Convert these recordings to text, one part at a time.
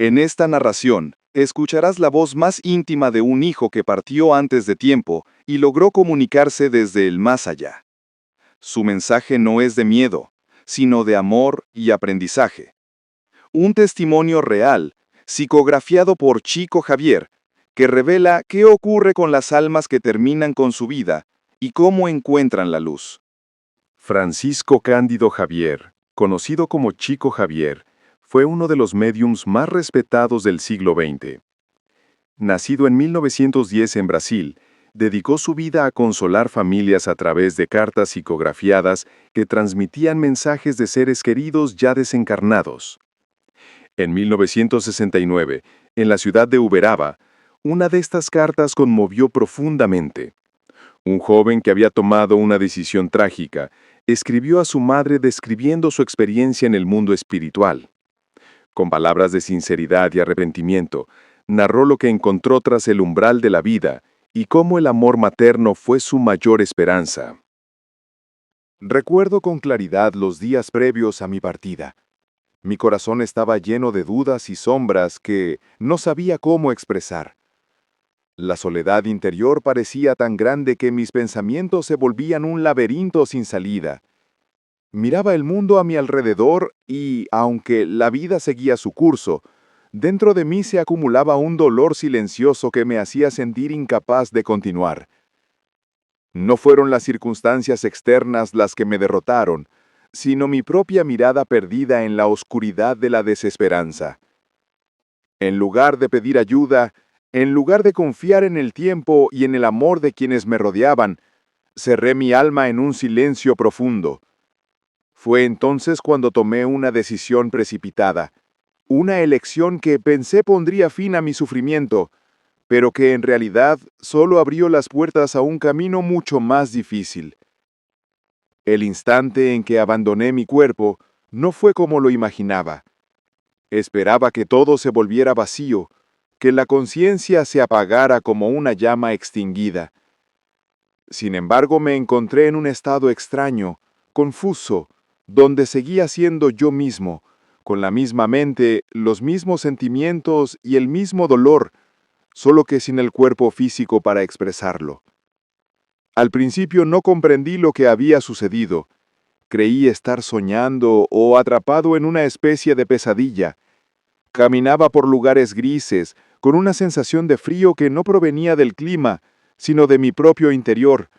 En esta narración, escucharás la voz más íntima de un hijo que partió antes de tiempo y logró comunicarse desde el más allá. Su mensaje no es de miedo, sino de amor y aprendizaje. Un testimonio real, psicografiado por Chico Javier, que revela qué ocurre con las almas que terminan con su vida y cómo encuentran la luz. Francisco Cándido Javier, conocido como Chico Javier, fue uno de los médiums más respetados del siglo XX. Nacido en 1910 en Brasil, dedicó su vida a consolar familias a través de cartas psicografiadas que transmitían mensajes de seres queridos ya desencarnados. En 1969, en la ciudad de Uberaba, una de estas cartas conmovió profundamente. Un joven que había tomado una decisión trágica escribió a su madre describiendo su experiencia en el mundo espiritual. Con palabras de sinceridad y arrepentimiento, narró lo que encontró tras el umbral de la vida y cómo el amor materno fue su mayor esperanza. Recuerdo con claridad los días previos a mi partida. Mi corazón estaba lleno de dudas y sombras que no sabía cómo expresar. La soledad interior parecía tan grande que mis pensamientos se volvían un laberinto sin salida. Miraba el mundo a mi alrededor y, aunque la vida seguía su curso, dentro de mí se acumulaba un dolor silencioso que me hacía sentir incapaz de continuar. No fueron las circunstancias externas las que me derrotaron, sino mi propia mirada perdida en la oscuridad de la desesperanza. En lugar de pedir ayuda, en lugar de confiar en el tiempo y en el amor de quienes me rodeaban, cerré mi alma en un silencio profundo. Fue entonces cuando tomé una decisión precipitada, una elección que pensé pondría fin a mi sufrimiento, pero que en realidad solo abrió las puertas a un camino mucho más difícil. El instante en que abandoné mi cuerpo no fue como lo imaginaba. Esperaba que todo se volviera vacío, que la conciencia se apagara como una llama extinguida. Sin embargo, me encontré en un estado extraño, confuso, donde seguía siendo yo mismo, con la misma mente, los mismos sentimientos y el mismo dolor, solo que sin el cuerpo físico para expresarlo. Al principio no comprendí lo que había sucedido. Creí estar soñando o atrapado en una especie de pesadilla. Caminaba por lugares grises, con una sensación de frío que no provenía del clima, sino de mi propio interior.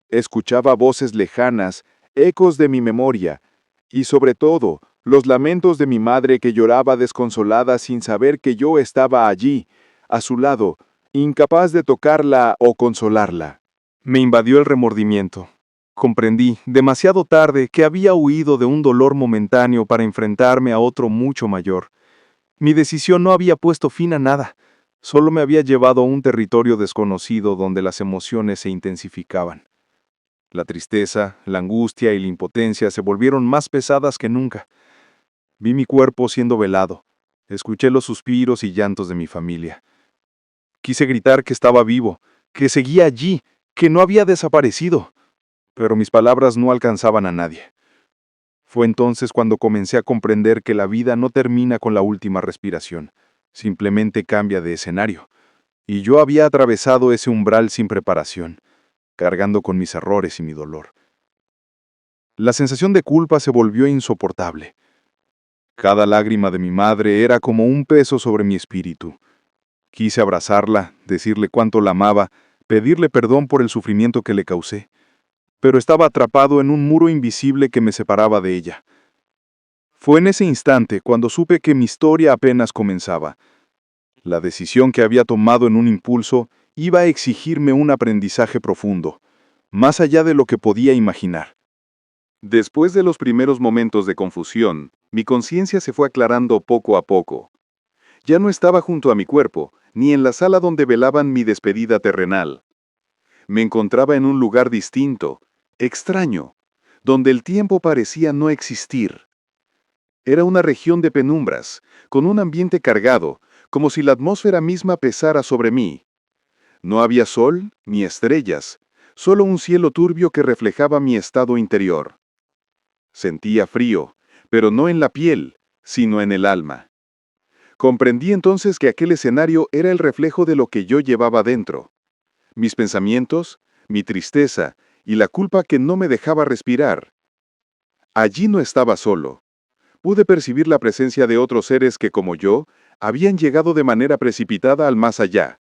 Escuchaba voces lejanas, ecos de mi memoria, y sobre todo, los lamentos de mi madre que lloraba desconsolada sin saber que yo estaba allí, a su lado, incapaz de tocarla o consolarla. Me invadió el remordimiento. Comprendí, demasiado tarde, que había huido de un dolor momentáneo para enfrentarme a otro mucho mayor. Mi decisión no había puesto fin a nada, solo me había llevado a un territorio desconocido donde las emociones se intensificaban. La tristeza, la angustia y la impotencia se volvieron más pesadas que nunca. Vi mi cuerpo siendo velado, escuché los suspiros y llantos de mi familia. Quise gritar que estaba vivo, que seguía allí, que no había desaparecido, pero mis palabras no alcanzaban a nadie. Fue entonces cuando comencé a comprender que la vida no termina con la última respiración, simplemente cambia de escenario, y yo había atravesado ese umbral sin preparación, cargando con mis errores y mi dolor. La sensación de culpa se volvió insoportable. Cada lágrima de mi madre era como un peso sobre mi espíritu. Quise abrazarla, decirle cuánto la amaba, pedirle perdón por el sufrimiento que le causé, pero estaba atrapado en un muro invisible que me separaba de ella. Fue en ese instante cuando supe que mi historia apenas comenzaba. La decisión que había tomado en un impulso iba a exigirme un aprendizaje profundo, más allá de lo que podía imaginar. Después de los primeros momentos de confusión, mi conciencia se fue aclarando poco a poco. Ya no estaba junto a mi cuerpo, ni en la sala donde velaban mi despedida terrenal. Me encontraba en un lugar distinto, extraño, donde el tiempo parecía no existir. Era una región de penumbras, con un ambiente cargado, como si la atmósfera misma pesara sobre mí. No había sol ni estrellas, solo un cielo turbio que reflejaba mi estado interior. Sentía frío, pero no en la piel, sino en el alma. Comprendí entonces que aquel escenario era el reflejo de lo que yo llevaba dentro. Mis pensamientos, mi tristeza y la culpa que no me dejaba respirar. Allí no estaba solo. Pude percibir la presencia de otros seres que, como yo, habían llegado de manera precipitada al más allá.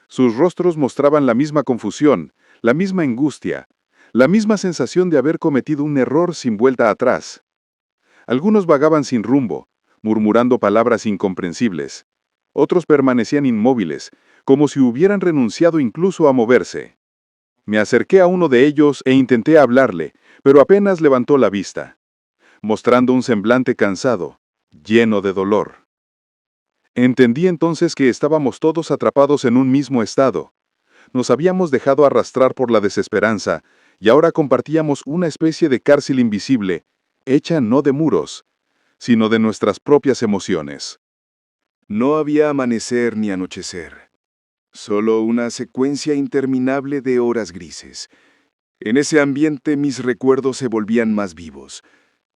Sus rostros mostraban la misma confusión, la misma angustia, la misma sensación de haber cometido un error sin vuelta atrás. Algunos vagaban sin rumbo, murmurando palabras incomprensibles. Otros permanecían inmóviles, como si hubieran renunciado incluso a moverse. Me acerqué a uno de ellos e intenté hablarle, pero apenas levantó la vista, mostrando un semblante cansado, lleno de dolor. Entendí entonces que estábamos todos atrapados en un mismo estado. Nos habíamos dejado arrastrar por la desesperanza y ahora compartíamos una especie de cárcel invisible, hecha no de muros, sino de nuestras propias emociones. No había amanecer ni anochecer, solo una secuencia interminable de horas grises. En ese ambiente mis recuerdos se volvían más vivos.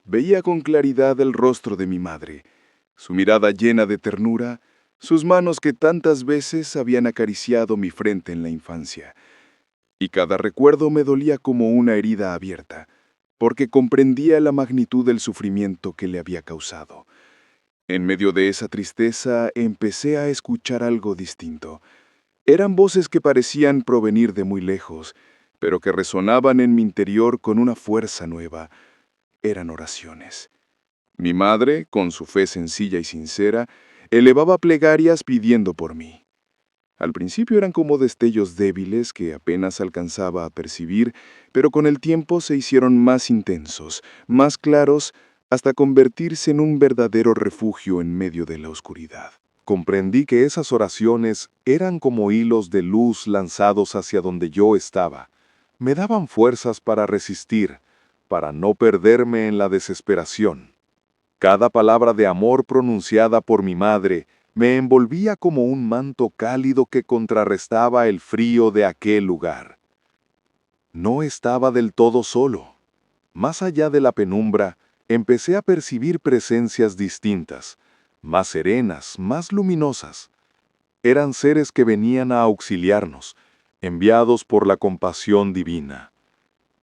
Veía con claridad el rostro de mi madre, su mirada llena de ternura, sus manos que tantas veces habían acariciado mi frente en la infancia. Y cada recuerdo me dolía como una herida abierta, porque comprendía la magnitud del sufrimiento que le había causado. En medio de esa tristeza empecé a escuchar algo distinto. Eran voces que parecían provenir de muy lejos, pero que resonaban en mi interior con una fuerza nueva. Eran oraciones. Mi madre, con su fe sencilla y sincera, elevaba plegarias pidiendo por mí. Al principio eran como destellos débiles que apenas alcanzaba a percibir, pero con el tiempo se hicieron más intensos, más claros, hasta convertirse en un verdadero refugio en medio de la oscuridad. Comprendí que esas oraciones eran como hilos de luz lanzados hacia donde yo estaba. Me daban fuerzas para resistir, para no perderme en la desesperación. Cada palabra de amor pronunciada por mi madre me envolvía como un manto cálido que contrarrestaba el frío de aquel lugar. No estaba del todo solo. Más allá de la penumbra, empecé a percibir presencias distintas, más serenas, más luminosas. Eran seres que venían a auxiliarnos, enviados por la compasión divina.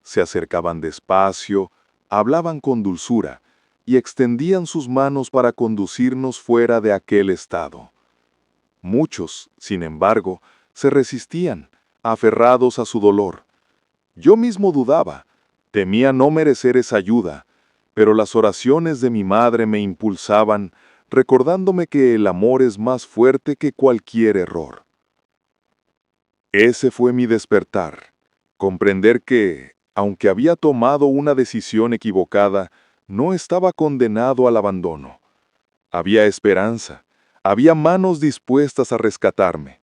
Se acercaban despacio, hablaban con dulzura, y extendían sus manos para conducirnos fuera de aquel estado. Muchos, sin embargo, se resistían, aferrados a su dolor. Yo mismo dudaba, temía no merecer esa ayuda, pero las oraciones de mi madre me impulsaban, recordándome que el amor es más fuerte que cualquier error. Ese fue mi despertar, comprender que, aunque había tomado una decisión equivocada, no estaba condenado al abandono. Había esperanza, había manos dispuestas a rescatarme.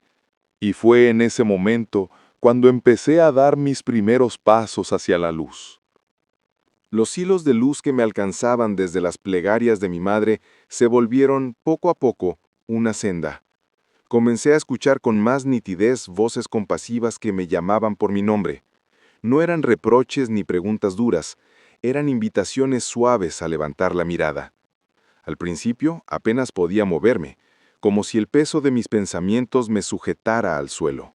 Y fue en ese momento cuando empecé a dar mis primeros pasos hacia la luz. Los hilos de luz que me alcanzaban desde las plegarias de mi madre se volvieron, poco a poco, una senda. Comencé a escuchar con más nitidez voces compasivas que me llamaban por mi nombre. No eran reproches ni preguntas duras, eran invitaciones suaves a levantar la mirada. Al principio apenas podía moverme, como si el peso de mis pensamientos me sujetara al suelo.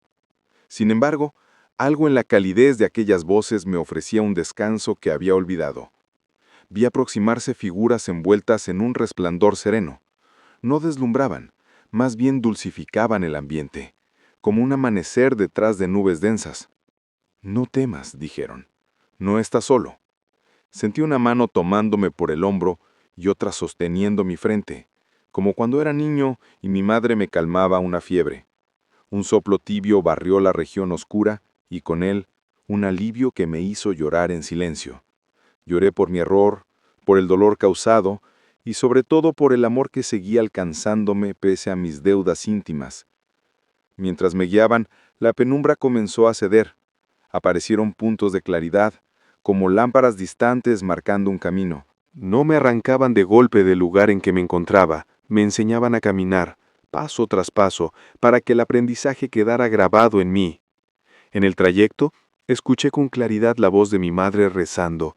Sin embargo, algo en la calidez de aquellas voces me ofrecía un descanso que había olvidado. Vi aproximarse figuras envueltas en un resplandor sereno. No deslumbraban, más bien dulcificaban el ambiente, como un amanecer detrás de nubes densas. «No temas», dijeron. «No estás solo». Sentí una mano tomándome por el hombro y otra sosteniendo mi frente, como cuando era niño y mi madre me calmaba una fiebre. Un soplo tibio barrió la región oscura y con él un alivio que me hizo llorar en silencio. Lloré por mi error, por el dolor causado y sobre todo por el amor que seguía alcanzándome pese a mis deudas íntimas. Mientras me guiaban, la penumbra comenzó a ceder. Aparecieron puntos de claridad, como lámparas distantes marcando un camino. No me arrancaban de golpe del lugar en que me encontraba, me enseñaban a caminar, paso tras paso, para que el aprendizaje quedara grabado en mí. En el trayecto, escuché con claridad la voz de mi madre rezando.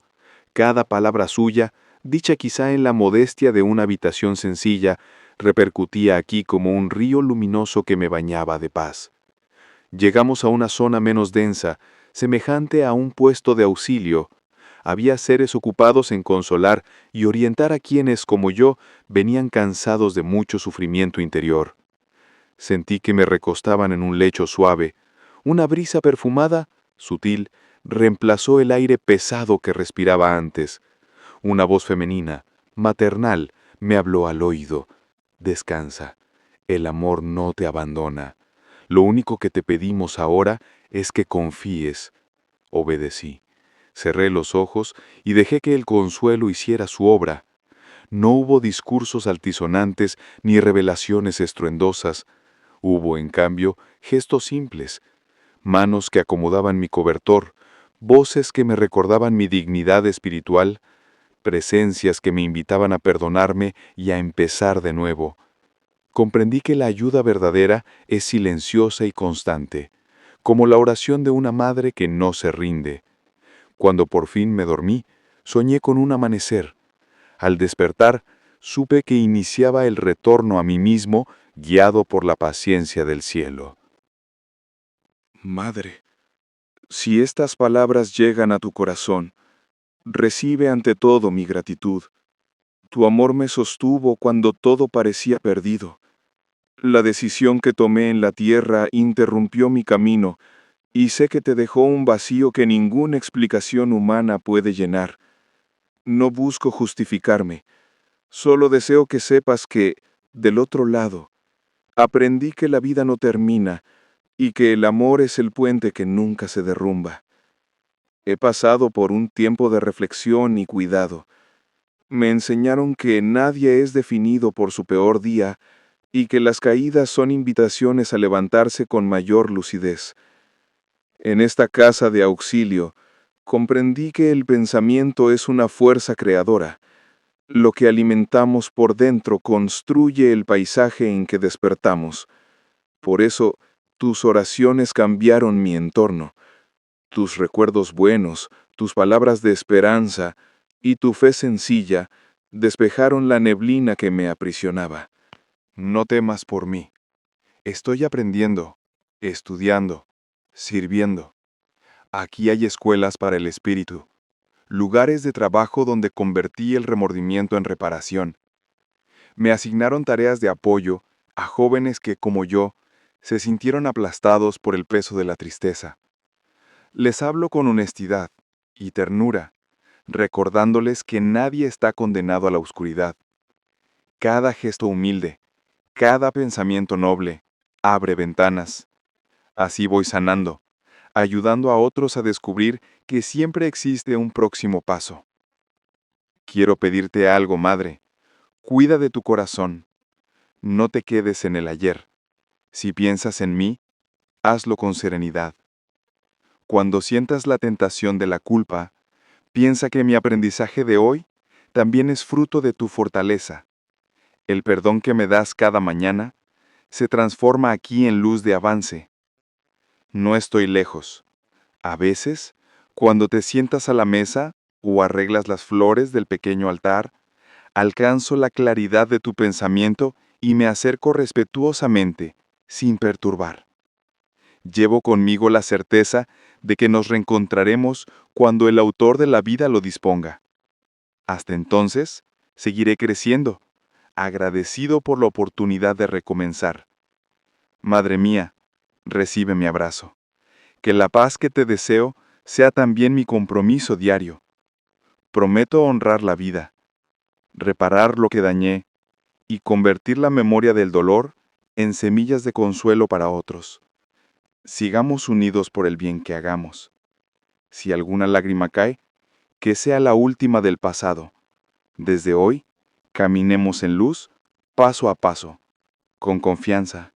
Cada palabra suya, dicha quizá en la modestia de una habitación sencilla, repercutía aquí como un río luminoso que me bañaba de paz. Llegamos a una zona menos densa, semejante a un puesto de auxilio. Había seres ocupados en consolar y orientar a quienes, como yo, venían cansados de mucho sufrimiento interior. Sentí que me recostaban en un lecho suave. Una brisa perfumada, sutil, reemplazó el aire pesado que respiraba antes. Una voz femenina, maternal, me habló al oído. Descansa, el amor no te abandona. Lo único que te pedimos ahora es que confíes. Obedecí. Cerré los ojos y dejé que el consuelo hiciera su obra. No hubo discursos altisonantes ni revelaciones estruendosas. Hubo, en cambio, gestos simples, manos que acomodaban mi cobertor, voces que me recordaban mi dignidad espiritual, presencias que me invitaban a perdonarme y a empezar de nuevo. Comprendí que la ayuda verdadera es silenciosa y constante, como la oración de una madre que no se rinde. Cuando por fin me dormí, soñé con un amanecer. Al despertar, supe que iniciaba el retorno a mí mismo, guiado por la paciencia del cielo. Madre, si estas palabras llegan a tu corazón, recibe ante todo mi gratitud. Tu amor me sostuvo cuando todo parecía perdido. La decisión que tomé en la tierra interrumpió mi camino, y sé que te dejó un vacío que ninguna explicación humana puede llenar. No busco justificarme, solo deseo que sepas que, del otro lado, aprendí que la vida no termina y que el amor es el puente que nunca se derrumba. He pasado por un tiempo de reflexión y cuidado. Me enseñaron que nadie es definido por su peor día y que las caídas son invitaciones a levantarse con mayor lucidez. En esta casa de auxilio, comprendí que el pensamiento es una fuerza creadora. Lo que alimentamos por dentro construye el paisaje en que despertamos. Por eso, tus oraciones cambiaron mi entorno. Tus recuerdos buenos, tus palabras de esperanza y tu fe sencilla despejaron la neblina que me aprisionaba. No temas por mí. Estoy aprendiendo, estudiando, sirviendo. Aquí hay escuelas para el espíritu, lugares de trabajo donde convertí el remordimiento en reparación. Me asignaron tareas de apoyo a jóvenes que, como yo, se sintieron aplastados por el peso de la tristeza. Les hablo con honestidad y ternura, recordándoles que nadie está condenado a la oscuridad. Cada gesto humilde, cada pensamiento noble, abre ventanas. Así voy sanando, ayudando a otros a descubrir que siempre existe un próximo paso. Quiero pedirte algo, madre. Cuida de tu corazón. No te quedes en el ayer. Si piensas en mí, hazlo con serenidad. Cuando sientas la tentación de la culpa, piensa que mi aprendizaje de hoy también es fruto de tu fortaleza. El perdón que me das cada mañana se transforma aquí en luz de avance. No estoy lejos. A veces, cuando te sientas a la mesa o arreglas las flores del pequeño altar, alcanzo la claridad de tu pensamiento y me acerco respetuosamente, sin perturbar. Llevo conmigo la certeza de que nos reencontraremos cuando el autor de la vida lo disponga. Hasta entonces, seguiré creciendo, agradecido por la oportunidad de recomenzar. Madre mía, recibe mi abrazo. Que la paz que te deseo sea también mi compromiso diario. Prometo honrar la vida, reparar lo que dañé y convertir la memoria del dolor en semillas de consuelo para otros. Sigamos unidos por el bien que hagamos. Si alguna lágrima cae, que sea la última del pasado. Desde hoy, caminemos en luz, paso a paso, con confianza,